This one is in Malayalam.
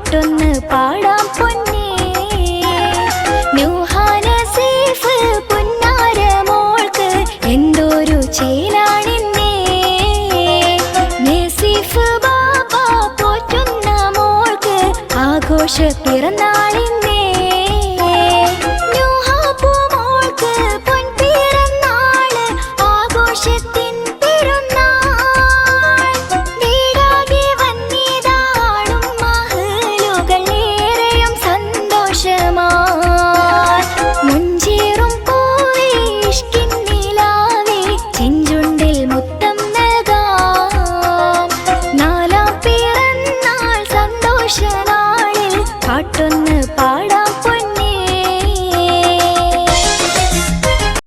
പാട്ടൊന്ന് പാടാം പൊന്നേ. നൂഹാനസീഫ് പുന്നാര മോൾക്ക് എന്തോരു ചേലാണിന്നേ. നസീഫ് ബാബ പോറ്റുന്ന മോൾക്ക് ആഘോഷ പിറന്നാളിന്നേ. നൂഹാപ്പൂമോൾക്ക് പൊൻപിറന്നാള് ആഘോഷത്തിൻ പെരുന്നാൾ. വീടാകെ വന്നിതാളും മഹലുകൾ ഏറെയും സന്തോഷമായി. മുഞ്ചേറും പൂവേ ഇഷ്കിൻ നിലാവേ ചെഞ്ചുണ്ടിൽ മുത്തം നൽകാം. നാലാം പിറന്നാൾ സന്തോഷനാളിൽ പാട്ടൊന്ന്